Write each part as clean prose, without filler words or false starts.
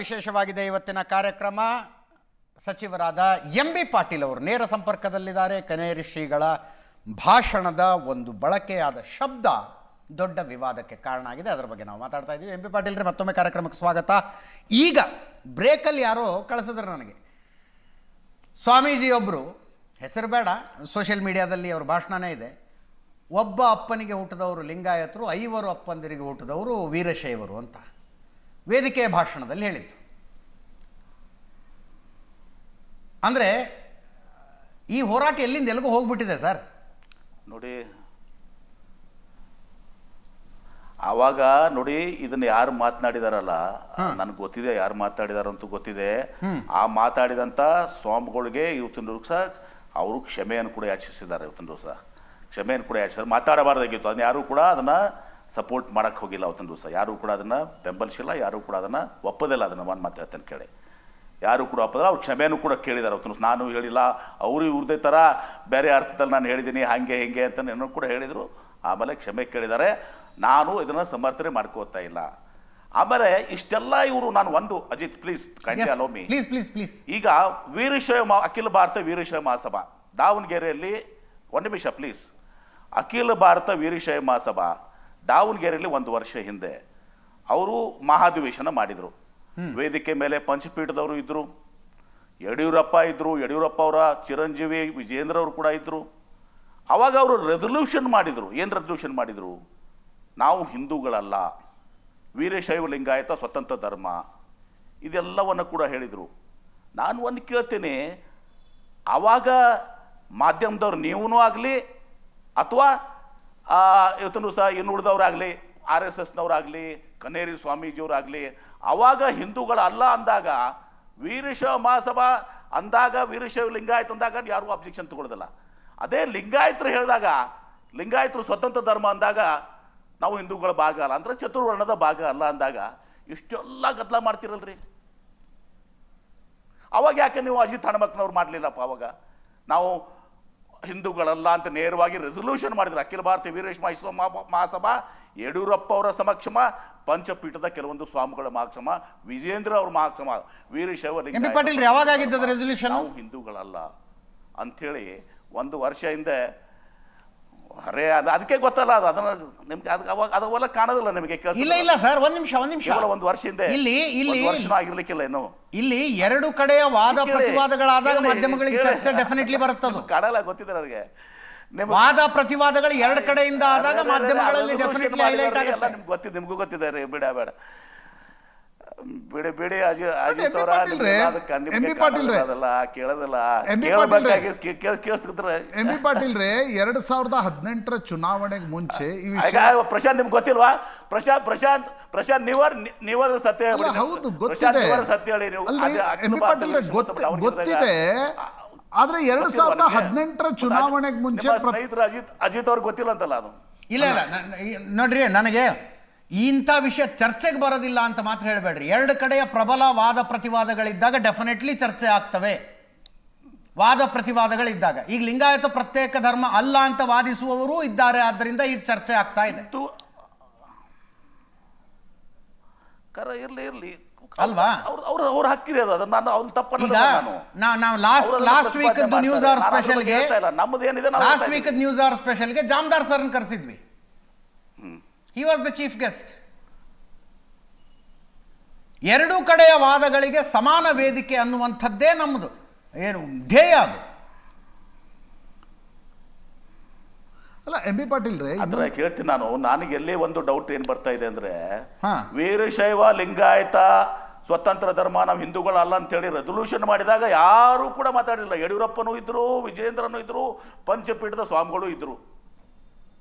ವಿಶೇಷವಾಗಿದೆ ಇವತ್ತಿನ ಕಾರ್ಯಕ್ರಮ. ಸಚಿವರಾದ ಎಂ.ಬಿ. ಪಾಟೀಲ್ ಅವರು ನೇರ ಸಂಪರ್ಕದಲ್ಲಿದ್ದಾರೆ. ಕನೇರಿ ಶ್ರೀಗಳ ಭಾಷಣದ ಒಂದು ಬಳಕೆಯಾದ ಶಬ್ದ ದೊಡ್ಡ ವಿವಾದಕ್ಕೆ ಕಾರಣ ಆಗಿದೆ. ಅದರ ಬಗ್ಗೆ ನಾವು ಮಾತಾಡ್ತಾ ಇದ್ದೀವಿ. ಎಂ.ಬಿ. ಪಾಟೀಲ್ ರೀ, ಮತ್ತೊಮ್ಮೆ ಕಾರ್ಯಕ್ರಮಕ್ಕೆ ಸ್ವಾಗತ. ಈಗ ಬ್ರೇಕಲ್ಲಿ ಯಾರೋ ಕಳಿಸಿದ್ರು ನನಗೆ, ಸ್ವಾಮೀಜಿಯೊಬ್ಬರು, ಹೆಸರು ಬೇಡ, ಸೋಷಿಯಲ್ ಮೀಡಿಯಾದಲ್ಲಿ ಅವ್ರ ಭಾಷಣನೇ ಇದೆ, ಒಬ್ಬ ಅಪ್ಪನಿಗೆ ಹುಟ್ಟಿದವರು ಲಿಂಗಾಯತರು, 5 ಅಪ್ಪಂದಿರಿಗೆ ಹುಟ್ಟಿದವರು ವೀರಶೈವರು ಅಂತ ವೇದಿಕೆಯ ಭಾಷಣದಲ್ಲಿ ಹೇಳಿತ್ತು. ಅಂದರೆ ಈ ಹೋರಾಟ ಎಲ್ಲಿಂದ ಎಲ್ಲಿಗೂ ಹೋಗ್ಬಿಟ್ಟಿದೆ ಸರ್. ನೋಡಿ, ಆವಾಗ ನೋಡಿ ಇದನ್ನ ಯಾರು ಮಾತನಾಡಿದಾರಲ್ಲ, ನನಗೆ ಗೊತ್ತಿದೆ ಯಾರು ಮಾತಾಡಿದಾರಂತೂ ಗೊತ್ತಿದೆ. ಆ ಮಾತಾಡಿದಂಥ ಸ್ವಾಮಿಗಳಿಗೆ ಇವತ್ತಿನ ದಿವಸ ಅವರು ಕ್ಷಮೆಯನ್ನು ಕೂಡ ಯಾಚಿಸಿದ್ದಾರೆ. ಇವತ್ತಿನ ದಿವಸ ಕ್ಷಮೆಯನ್ನು ಕೂಡ ಯಾಚಿಸಿದ್ದಾರೆ. ಮಾತಾಡಬಾರ್ದಾಗಿತ್ತು, ಅದನ್ನ ಯಾರು ಕೂಡ ಅದನ್ನ ಸಪೋರ್ಟ್ ಮಾಡಕ್ಕೆ ಹೋಗಿಲ್ಲ. ಅವತ್ತಿನ ದಿವಸ ಯಾರು ಕೂಡ ಅದನ್ನು ಬೆಂಬಲಿಸಿಲ್ಲ, ಯಾರು ಕೂಡ ಅದನ್ನು ಒಪ್ಪದಿಲ್ಲ. ಅದನ್ನು ಒಂದು ಮಾತಾಡ್ತೇನೆ ಕೇಳಿ, ಯಾರು ಕೂಡ ಒಪ್ಪದಿಲ್ಲ. ಅವ್ರು ಕ್ಷಮೆನೂ ಕೂಡ ಕೇಳಿದ್ದಾರೆ. ಅವತ್ತಿನ ನಾನು ಹೇಳಿಲ್ಲ, ಅವರು ಇವ್ರದೇ ಥರ ಬೇರೆ ಅರ್ಥದಲ್ಲಿ ನಾನು ಹೇಳಿದ್ದೀನಿ ಹಾಗೆ ಹಿಂಗೆ ಅಂತ ಏನೋ ಕೂಡ ಹೇಳಿದರು. ಆಮೇಲೆ ಕ್ಷಮೆ ಕೇಳಿದ್ದಾರೆ. ನಾನು ಇದನ್ನು ಸಮರ್ಥನೆ ಮಾಡ್ಕೋತಾ ಇಲ್ಲ. ಆಮೇಲೆ ಇಷ್ಟೆಲ್ಲ ಇವರು, ನಾನು ಒಂದು Ajith please kindly allow me please. ಈಗ ವೀರಶೈವ ಅಖಿಲ ಭಾರತ ವೀರಶೈವ ಮಹಾಸಭಾ ದಾವಣಗೆರೆಯಲ್ಲಿ, ಒಂದು ನಿಮಿಷ ಪ್ಲೀಸ್, ಅಖಿಲ ಭಾರತ ವೀರಶೈವ ಮಹಾಸಭಾ ದಾವಣಗೆರೆಯಲ್ಲಿ 1 ವರ್ಷ ಹಿಂದೆ ಅವರು ಮಹಾಧಿವೇಶನ ಮಾಡಿದರು. ವೇದಿಕೆ ಮೇಲೆ ಪಂಚಪೀಠದವರು ಇದ್ದರು, ಯಡಿಯೂರಪ್ಪ ಇದ್ದರು, ಯಡಿಯೂರಪ್ಪ ಅವರ ಚಿರಂಜೀವಿ ವಿಜೇಂದ್ರ ಅವರು ಕೂಡ ಇದ್ದರು. ಆವಾಗ ಅವರು ರೆಸಲ್ಯೂಷನ್ ಮಾಡಿದರು. ಏನು ರೆಸಲ್ಯೂಷನ್ ಮಾಡಿದರು? ನಾವು ಹಿಂದೂಗಳಲ್ಲ, ವೀರಶೈವ ಲಿಂಗಾಯತ ಸ್ವತಂತ್ರ ಧರ್ಮ, ಇದೆಲ್ಲವನ್ನು ಕೂಡ ಹೇಳಿದರು. ನಾನು ಒಂದು ಕೇಳ್ತೀನಿ, ಆವಾಗ ಮಾಧ್ಯಮದವ್ರು ನೀವೂ ಆಗಲಿ ಅಥವಾ ಇವತ್ತೂ ಸಹ ಇನ್ನುಳಿದವರಾಗಲಿ, RSSನವರಾಗಲಿ, ಕನೇರಿ ಸ್ವಾಮೀಜಿಯವರಾಗಲಿ, ಆವಾಗ ಹಿಂದೂಗಳಲ್ಲ ಅಂದಾಗ, ವೀರಶೈವ ಮಹಾಸಭಾ ಅಂದಾಗ, ವೀರಶೈವ ಲಿಂಗಾಯತ ಅಂದಾಗ ಯಾರೂ ಅಬ್ಜೆಕ್ಷನ್ ತಗೊಳ್ಳೋದಿಲ್ಲ. ಅದೇ ಲಿಂಗಾಯತರು ಹೇಳಿದಾಗ, ಲಿಂಗಾಯತರು ಸ್ವತಂತ್ರ ಧರ್ಮ ಅಂದಾಗ ನಾವು ಹಿಂದೂಗಳ ಭಾಗ ಅಲ್ಲ, ಅಂದರೆ ಚತುರ್ವರ್ಣದ ಭಾಗ ಅಲ್ಲ ಅಂದಾಗ ಇಷ್ಟೆಲ್ಲ ಗದ್ದಲ ಮಾಡ್ತಿರಲ್ರಿ. ಅವಾಗ ಯಾಕೆ ನೀವು ಅಜಿತ್ ಹಣಮಕ್ಕನವ್ರು ಮಾಡಲಿಲ್ಲಪ್ಪ? ಅವಾಗ ನಾವು ಹಿಂದೂಗಳಲ್ಲ ಅಂತ ನೇರವಾಗಿ ರೆಸಲ್ಯೂಷನ್ ಮಾಡಿದ್ರು. ಅಖಿಲ ಭಾರತೀಯ ವೀರಶೈವ ಮಹಾಸಭಾ, ಯಡಿಯೂರಪ್ಪ ಅವರ ಸಮಕ್ಷಮ, ಪಂಚಪೀಠದ ಕೆಲವೊಂದು ಸ್ವಾಮಿಗಳ ಮಹಾಕ್ಷಮ, ವಿಜೇಂದ್ರ ಅವ್ರ ಮಹಾಕ್ಷಮ, ವೀರಶೈವ ಲಿಂಗಾಯತ ಯಾವಾಗ ರೆಸಲ್ಯೂಷನ್ ನಾವು ಹಿಂದೂಗಳಲ್ಲ ಅಂಥೇಳಿ 1 ವರ್ಷ ಹಿಂದೆ. ಅರೇ ಅದಕ್ಕೆ ಗೊತ್ತಲ್ಲ, ಅದು ಅದನ್ನ ನಿಮ್ಗೆ ಅದೆಲ್ಲ ಕಾಣೋದಿಲ್ಲ ನಿಮಗೆ. ಇಲ್ಲ ಸರ್, ಒಂದ್ ನಿಮಿಷ 1 ವರ್ಷ ಹಿಂದೆ, ಇಲ್ಲಿ ವರ್ಷ ಆಗಿರ್ಲಿಕ್ಕಿಲ್ಲ ಇನ್ನು. ಇಲ್ಲಿ 2 ಕಡೆಯ ವಾದ ಪ್ರತಿವಾದಗಳಾದಾಗ ಮಾಧ್ಯಮಗಳಿಗೆ ಚರ್ಚೆ ಡೆಫಿನೆಟ್ಲಿ ಬರುತ್ತದೆ. ಕಾಣಲ್ಲ, ಗೊತ್ತಿದೆ ನನಗೆ. ವಾದ ಪ್ರತಿವಾದಗಳು 2 ಕಡೆಯಿಂದ ಆದಾಗ ಮಾಧ್ಯಮಗಳಲ್ಲಿ ಡೆಫಿನೆಟ್ಲಿ ಹೈಲೈಟ್ ಆಗುತ್ತೆ. ನಿಮ್ಗೆ ಗೊತ್ತಿದೆ, ನಿಮಗೂ ಗೊತ್ತಿದೆ ರೀ. ಬೇಡ ಬಿಡಿ ಅಜಿತ್ ಅವರ ಕೇಳೋದಲ್ಲ, ಕೇಳಿಸ್ತಾರೆ. ಎಂ.ಬಿ. ಪಾಟೀಲ್ ರೇ, 2018 ಚುನಾವಣೆಗೆ ಮುಂಚೆ ಪ್ರಶಾಂತ್ ನಿಮ್ಗೆ ಗೊತ್ತಿಲ್ವಾ? ಪ್ರಶಾಂತ್ ನೀವರ ಸತ್ಯ ಹೇಳಿ. ಹೌದು, ಗೊತ್ತಿದೆ. ಸತ್ಯ ಹೇಳಿ ನೀವು. ಎಂ.ಬಿ. ಪಾಟೀಲ್ ಗೊತ್ತಿದೆ, ಆದ್ರೆ 2018 ಚುನಾವಣೆಗೆ ಮುಂಚೆ ಸ್ನೇಹಿತರು ಅಜಿತ್ ಅವ್ರಿಗೆ ಗೊತ್ತಿಲ್ಲ ಅಂತಲ್ಲ ಅದು. ಇಲ್ಲ ನೋಡ್ರಿ, ನನಗೆ ಇಂಥ ವಿಷಯ ಚರ್ಚೆಗೆ ಬರೋದಿಲ್ಲ ಅಂತ ಮಾತ್ರ ಹೇಳಬೇಡ್ರಿ. 2 ಕಡೆಯ ಪ್ರಬಲ ವಾದ ಪ್ರತಿವಾದಗಳಿದ್ದಾಗ ಡೆಫಿನೆಟ್ಲಿ ಚರ್ಚೆ ಆಗ್ತವೆ. ವಾದ ಪ್ರತಿವಾದಗಳಿದ್ದಾಗ, ಈಗ ಲಿಂಗಾಯತ ಪ್ರತ್ಯೇಕ ಧರ್ಮ ಅಲ್ಲ ಅಂತ ವಾದಿಸುವವರು ಇದ್ದಾರೆ, ಆದ್ದರಿಂದ ಈ ಚರ್ಚೆ ಆಗ್ತಾ ಇದೆ ಇರ್ಲಿ ಅಲ್ವಾ? ಅವ್ರ ಹಕ್ಕಿರಿ ಅದು. ನಾನು ಅವ್ನು ತಪ್ಪು. ನಾವು ಲಾಸ್ಟ್ ವೀಕ್ ನ್ಯೂಸ್ ಅವರ್ ಸ್ಪೆಷಲ್ಗೆ ನಮ್ಮದೇನಿದೆ, ಲಾಸ್ಟ್ ವೀಕ್ ನ್ಯೂಸ್ ಅವರ್ ಸ್ಪೆಷಲ್ಗೆ ಜಾಮದಾರ್ ಸರ್ನ ಕರೆಸಿದ್ವಿ. He was the chief guest. 2 ಕಡೆಯ ವಾದಗಳಿಗೆ ಸಮಾನ ವೇದಿಕೆ ಅನ್ನುವಂಥದ್ದೇ ನಮ್ಮದು ಏನು ಧ್ಯೇಯ. ಅದು ಅಲ್ಲ ಎಂ.ಬಿ. ಪಾಟೀಲ್ ರೇ, ಅದನ್ನ ಕೇಳ್ತೀನಿ ನಾನು. ನನಗೆ ಎಲ್ಲೇ ಒಂದು ಡೌಟ್ ಏನ್ ಬರ್ತಾ ಇದೆ ಅಂದ್ರೆ, ವೀರಶೈವ ಲಿಂಗಾಯತ ಸ್ವತಂತ್ರ ಧರ್ಮ, ನಾವು ಹಿಂದೂಗಳಲ್ಲ ಅಂತೇಳಿ ರೆಸಲ್ಯೂಷನ್ ಮಾಡಿದಾಗ ಯಾರು ಕೂಡ ಮಾತಾಡಿಲ್ಲ. ಯಡಿಯೂರಪ್ಪನೂ ಇದ್ರು, ವಿಜೇಂದ್ರನೂ ಇದ್ರು, ಪಂಚಪೀಠದ ಸ್ವಾಮಿಗಳು ಇದ್ರು.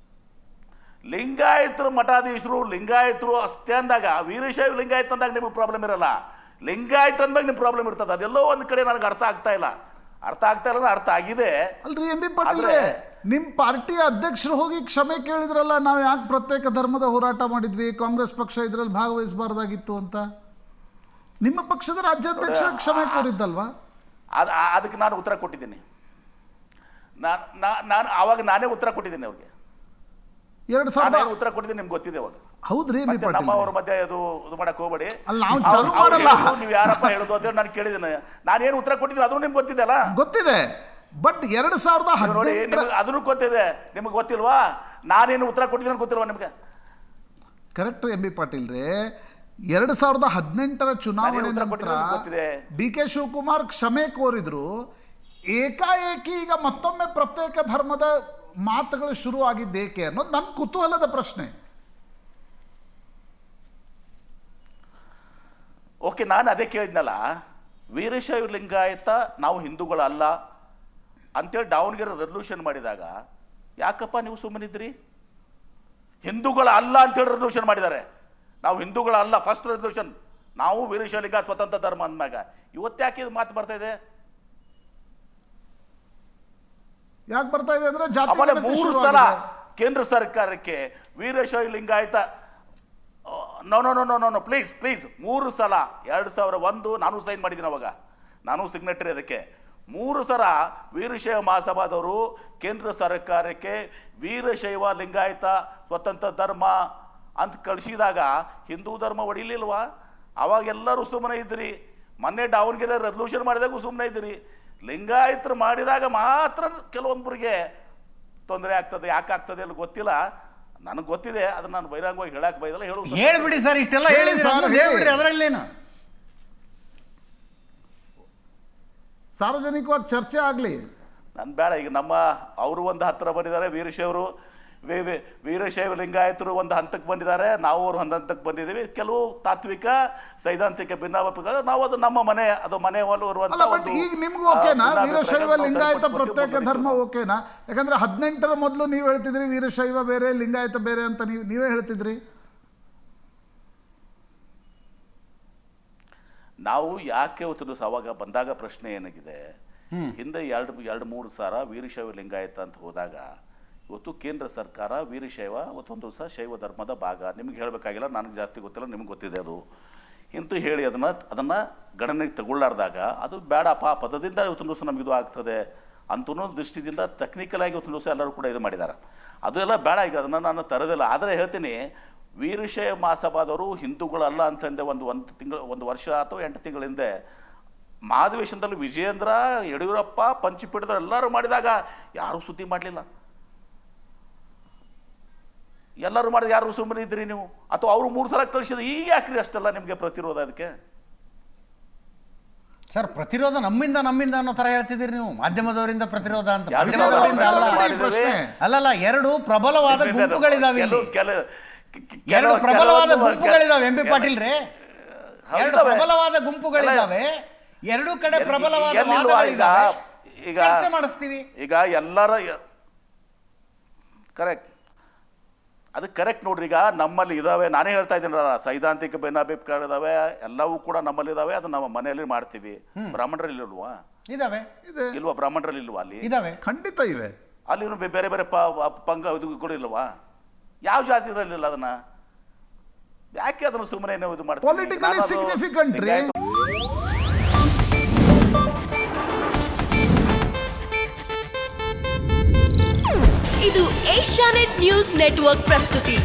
ಲಿಂಗಾಯತರು ಮಠಾಧೀಶರು, ಲಿಂಗಾಯತರು ಅಷ್ಟೇ ಅಂದಾಗ, ವೀರಶೈವ ಲಿಂಗಾಯತ ಅಂದಾಗ ನಿಮಗೆ ಪ್ರಾಬ್ಲಮ್ ಇರಲ್ಲ. ಲಿಂಗಾಯತ ಅಂದಾಗ ನಿಮ್ಗೆ ಪ್ರಾಬ್ಲಮ್ ಇರ್ತದೆ. ಅದೆಲ್ಲೋ ಒಂದು ಕಡೆ ನನಗೆ ಅರ್ಥ ಆಗ್ತಾ ಇಲ್ಲ. ಅರ್ಥ ಆಗಿದೆ ಅಲ್ರಿ ಎಂ.ಬಿ. ಪಾಟೀಲ್, ನಿಮ್ ಪಾರ್ಟಿಯ ಅಧ್ಯಕ್ಷರು ಹೋಗಿ ಕ್ಷಮೆ ಕೇಳಿದ್ರಲ್ಲ, ನಾವು ಯಾಕೆ ಪ್ರತ್ಯೇಕ ಧರ್ಮದ ಹೋರಾಟ ಮಾಡಿದ್ವಿ, ಕಾಂಗ್ರೆಸ್ ಪಕ್ಷ ಇದ್ರಲ್ಲಿ ಭಾಗವಹಿಸಬಾರ್ದಾಗಿತ್ತು ಅಂತ. ನಿಮ್ಮ ಪಕ್ಷದ ರಾಜ್ಯಾಧ್ಯಕ್ಷರ ಕ್ಷಮೆ ಕೋರಿದ್ದಲ್ವಾ? ಅದಕ್ಕೆ ನಾನು ಉತ್ತರ ಕೊಟ್ಟಿದ್ದೀನಿ. ನಾನು ಆವಾಗ ನಾನೇ ಉತ್ತರ ಕೊಟ್ಟಿದ್ದೀನಿ ಅವ್ರಿಗೆ. 2000 ಉತ್ತರ ಕೊಟ್ಟಿದ್ದೀನಿ, ನಿಮ್ಗೆ ಗೊತ್ತಿದೆ ಅವಾಗ. ಹೌದ್ರಿ ಎಂ ಬಿ ಮತ್ತೆ ಪಾಟೀಲ್ ನಮ್ಮವ್ರ ಮಧ್ಯೆ ಇದು ಮಾಡಕ್ ಹೋಗ್ಬೇಡಿ. ಅಲ್ಲ, ನಾವು ಚಾಲು ಮಾಡಲ್ಲ. ನೀವು ಯಾರಪ್ಪ ಹೇಳುದು ಅಂತ ನಾನು ಕೇಳಿದ್ದೀನಿ. ನಾನೇನು ಉತ್ತರ ಕೊಟ್ಟಿದ್ದೀನಿ ಅದನ್ನು ನಿಮ್ಗೆ ಗೊತ್ತಿದೆ ಅಲ್ಲ. ಗೊತ್ತಿದೆ, ಬಟ್ 2018 ನೋಡಿ ಅದನ್ನು ಗೊತ್ತಿದೆ, ನಿಮ್ಗೆ ಗೊತ್ತಿಲ್ವಾ? ನಾನೇನು ಉತ್ತರ ಕೊಟ್ಟಿದ್ದೀನಿ ಗೊತ್ತಿಲ್ವಾ ನಿಮ್ಗೆ? ಕರೆಕ್ಟ್ ಎಂ ಬಿ ಪಾಟೀಲ್ ರೇ, 2018 ಚುನಾವಣೆ ಉತ್ತರ ನಂತರ ಕೊಟ್ಟಿರೋದು ಗೊತ್ತಿದೆ. ಡಿ ಕೆ ಶಿವಕುಮಾರ್ ಕ್ಷಮೆ ಕೋರಿದ್ರು. ಏಕಾಏಕಿ ಈಗ ಮತ್ತೊಮ್ಮೆ ಪ್ರತ್ಯೇಕ ಧರ್ಮದ ಮಾತುಗಳು ಶುರು ಆಗಿದ್ದೇಕೆ ಅನ್ನೋದು ನನ್ನ ಕುತೂಹಲದ ಪ್ರಶ್ನೆ. ಓಕೆ, ನಾನು ಅದೇ ಕೇಳಿದ್ನಲ್ಲ, ವೀರಶೈವ ಲಿಂಗಾಯತ ನಾವು ಹಿಂದೂಗಳಲ್ಲ ಅಂತೇಳಿ ದಾವಣಗೆರೆ ರೆಸಲ್ಯೂಷನ್ ಮಾಡಿದಾಗ ಯಾಕಪ್ಪ ನೀವು ಸುಮ್ಮನಿದ್ರಿ? ಹಿಂದೂಗಳ ಅಲ್ಲ ಅಂತೇಳಿ ರೆಸಲ್ಯೂಷನ್ ಮಾಡಿದ್ದಾರೆ. ನಾವು ಹಿಂದೂಗಳ ಅಲ್ಲ, ಫಸ್ಟ್ ರೆಸಲ್ಯೂಷನ್, ನಾವು ವೀರಶೈವ ಲಿಂಗಾಯತ ಸ್ವತಂತ್ರ ಧರ್ಮ ಅಂದಾಗ ಇವತ್ತ್ಯಾಕೆ ಇದು ಮಾತು ಬರ್ತಾ ಇದೆ? ಯಾಕೆ ಬರ್ತಾ ಇದೆ ಅಂದ್ರೆ ಜಾತಿ ಆಮೇಲೆ ಗಣತಿ 3 ಶುರು ಸಲ ಆಗಿದೆ. ಕೇಂದ್ರ ಸರ್ಕಾರಕ್ಕೆ ವೀರಶೈವ ಲಿಂಗಾಯತ ನೋ ಪ್ಲೀಸ್ 3 ಸಲ 2001 ನಾನು ಸೈನ್ ಮಾಡಿದ್ದೀನಿ, ಅವಾಗ ನಾನು ಸಿಗ್ನೇಟರಿ. ಅದಕ್ಕೆ 3 ಸಲ ವೀರಶೈವ ಮಹಾಸಭಾದವರು ಕೇಂದ್ರ ಸರ್ಕಾರಕ್ಕೆ ವೀರಶೈವ ಲಿಂಗಾಯತ ಸ್ವತಂತ್ರ ಧರ್ಮ ಅಂತ ಕಳಿಸಿದಾಗ ಹಿಂದೂ ಧರ್ಮ ಹೊಡಿಲಿಲ್ವಾ? ಅವಾಗ ಎಲ್ಲರೂ ಸುಮ್ಮನೆ ಇದ್ರಿ. ಮೊನ್ನೆ ದಾವಣಗೆರೆ ರೆಸಲ್ಯೂಷನ್ ಮಾಡಿದಾಗೂ ಸುಮ್ಮನೆ ಇದ್ರಿ. ಲಿಂಗಾಯತರು ಮಾಡಿದಾಗ ಮಾತ್ರ ಕೆಲವೊಬ್ಬರಿಗೆ ತೊಂದರೆ ಆಗ್ತದೆ. ಯಾಕೆ ಆಗ್ತದೆ ಅಲ್ಲಿ ಗೊತ್ತಿಲ್ಲ, ನನಗೆ ಗೊತ್ತಿದೆ. ಅದನ್ನ ನಾನು ಬಹಿರಂಗವಾಗಿ ಹೇಳಕ್ ಬೈದಲ್ಲ, ಹೇಳ್ಬಿಡಿ ಸರ್, ಇಷ್ಟೆಲ್ಲ ಹೇಳ್ಬಿಡಿ, ಅದರಲ್ಲೇನು ಸಾರ್ವಜನಿಕವಾಗಿ ಚರ್ಚೆ ಆಗಲಿ. ನನ್ ಬೇಡ. ಈಗ ನಮ್ಮ ಅವರು ಒಂದು ಹತ್ತಿರ ಬಂದಿದ್ದಾರೆ, ವೀರಶೈವರು ವೀರಶೈವ ಲಿಂಗಾಯತರು ಒಂದು ಹಂತಕ್ಕೆ ಬಂದಿದ್ದಾರೆ, ನಾವು ಅವ್ರು ಒಂದು ಹಂತಕ್ಕೆ ಬಂದಿದ್ದೀವಿ. ಕೆಲವು ತಾತ್ವಿಕ ಸೈದ್ಧಾಂತಿಕ ಭಿನ್ನಾಭಿಪ್ರಾಯ, ನಾವು ಅದು ನಮ್ಮ ಮನೆ, ಅದು ಮನೆ ಈಗ ನಿಮ್ಗೂ ಓಕೆನಾ ವೀರಶೈವ ಲಿಂಗಾಯತ ಪ್ರತ್ಯೇಕ ಧರ್ಮ ಓಕೆನಾ? ಯಾಕಂದ್ರೆ 18ರ ಮೊದಲು ನೀವು ಹೇಳ್ತಿದ್ರಿ ವೀರಶೈವ ಬೇರೆ ಲಿಂಗಾಯತ ಬೇರೆ ಅಂತ ನೀವೇ ಹೇಳ್ತಿದ್ರಿ. ನಾವು ಯಾಕೆ ಇವತ್ತು ಅವಾಗ ಬಂದಾಗ ಪ್ರಶ್ನೆ ಏನಾಗಿದೆ, ಹಿಂದೆ 2-3 ಸಾರ ವೀರಶೈವ ಲಿಂಗಾಯತ ಅಂತ ಹೋದಾಗ ಇವತ್ತು ಕೇಂದ್ರ ಸರ್ಕಾರ ವೀರಶೈವ ಒಂದು ದಿವಸ ಶೈವ ಧರ್ಮದ ಭಾಗ, ನಿಮ್ಗೆ ಹೇಳಬೇಕಾಗಿಲ್ಲ, ನನಗೆ ಜಾಸ್ತಿ ಗೊತ್ತಿಲ್ಲ, ನಿಮ್ಗೆ ಗೊತ್ತಿದೆ ಅದು ಇಂತೂ ಹೇಳಿ ಅದನ್ನು ಗಣನೆಗೆ ತಗೊಳ್ಳಾರ್ದಾಗ ಅದು ಬೇಡಪ್ಪ, ಪದದಿಂದ ಇವತ್ತೊಂದು ದಿವಸ ನಮಗಿದು ಆಗ್ತದೆ ಅಂತೂ ದೃಷ್ಟಿದಿಂದ ಟೆಕ್ನಿಕಲ್ ಆಗಿ ಇವತ್ತೊಂದು ದಿವಸ ಎಲ್ಲರೂ ಕೂಡ ಇದು ಮಾಡಿದ್ದಾರೆ. ಅದು ಎಲ್ಲ ಬೇಡ, ಈಗ ಅದನ್ನು ನಾನು ತರೋದಿಲ್ಲ. ಆದರೆ ಹೇಳ್ತೀನಿ, ವೀರಶೈವ ಮಹಾಸಭಾದವರು ಹಿಂದೂಗಳಲ್ಲ ಅಂತಂದೆ ಒಂದು ವರ್ಷ ಅಥವಾ 8 ತಿಂಗಳ ಹಿಂದೆ ಮಾಧವೇಶನದಲ್ಲಿ ವಿಜಯೇಂದ್ರ, ಯಡಿಯೂರಪ್ಪ, ಪಂಚಪೀಠದ ಎಲ್ಲರೂ ಮಾಡಿದಾಗ ಯಾರೂ ಸುದ್ದಿ ಮಾಡಲಿಲ್ಲ. ಎಲ್ಲರೂ ಮಾಡಿದ ಯಾರು ಸುಮ್ಮನೆ ಇದ್ರಿ ನೀವು? ಅಥವಾ ಅವರು 3 ಸಲ ಕಳಿಸಿದ, ಈಗ ಯಾಕ್ರಿ ಅಷ್ಟೆಲ್ಲ ನಿಮಗೆ ಪ್ರತಿರೋಧ? ಅದಕ್ಕೆ ಸರ್ ಪ್ರತಿರೋಧ ನಮ್ಮಿಂದ ಅನ್ನೋ ತರ ಹೇಳ್ತಿದ್ದೀರಿ ನೀವು. ಮಾಧ್ಯಮದವರಿಂದ ಪ್ರತಿರೋಧ ಅಂತ ಯಾರು ಮಾಧ್ಯಮದವರಿಂದ ಅಲ್ಲಲ್ಲ, 2 ಪ್ರಬಲವಾದ ಗುಂಪುಗಳಿದಾವೆ, 2 ಪ್ರಬಲವಾದ ಗುಂಪುಗಳಿದಾವೆ ಎಂ ಬಿ ಪಾಟೀಲ್ ರೇ, 2 ಪ್ರಬಲವಾದ ಗುಂಪುಗಳಿದಾವೆ, 2 ಕಡೆ ಪ್ರಬಲವಾದ ವಾದಗಳಿದಾವೆ. ಈಗ ಚರ್ಚೆ ಮಾಡಿಸ್ತೀವಿ. ಈಗ ಎಲ್ಲರ ಕರೆಕ್ಟ್, ಅದು ಕರೆಕ್ಟ್ ನೋಡ್ರಿ. ಈಗ ನಮ್ಮಲ್ಲಿ ಇದಾವೆ, ನಾನೇ ಹೇಳ್ತಾ ಇದ್ದೀನಲ್ಲ, ಸೈದ್ಧಾಂತಿಕ ಭಿನ್ನಾಭಿಪ್ರಾಯ ಇದಾವೆ, ಎಲ್ಲವೂ ಕೂಡ ನಮ್ಮಲ್ಲಿ ಇದಾವೆ. ಅದು ನಮ್ಮ ಮನೆಯಲ್ಲಿ ಮಾಡ್ತೀವಿ. ಬ್ರಾಹ್ಮಣರಲ್ಲಿ ಇಲ್ವಾ? ಇದಾವೆ. ಇಲ್ವಾ? ಬ್ರಾಹ್ಮಣರಲ್ಲಿ ಇಲ್ವಾ? ಅಲ್ಲಿ ಇದಾವೆ, ಖಂಡಿತ ಇವೆ. ಅಲ್ಲಿ ಬೇರೆ ಬೇರೆ ಪಂಗ ಇದು ಇಲ್ವಾ? ಯಾವ ಜಾತಿ ಇರಲಿಲ್ಲ. ಅದನ್ನ ಯಾಕೆ ಅದನ್ನು ಸುಮ್ಮನೆ ಇದು ಮಾಡ್ತೀವಿ? ಪೊಲಿಟಿಕಲಿ ಸಿಗ್ನಿಫಿಕೆಂಟ್ ರೀ. ಇದು ಏಷ್ಯಾನೆಟ್ ನ್ಯೂಸ್ ನೆಟ್ವರ್ಕ್ ಪ್ರಸ್ತುತಿ.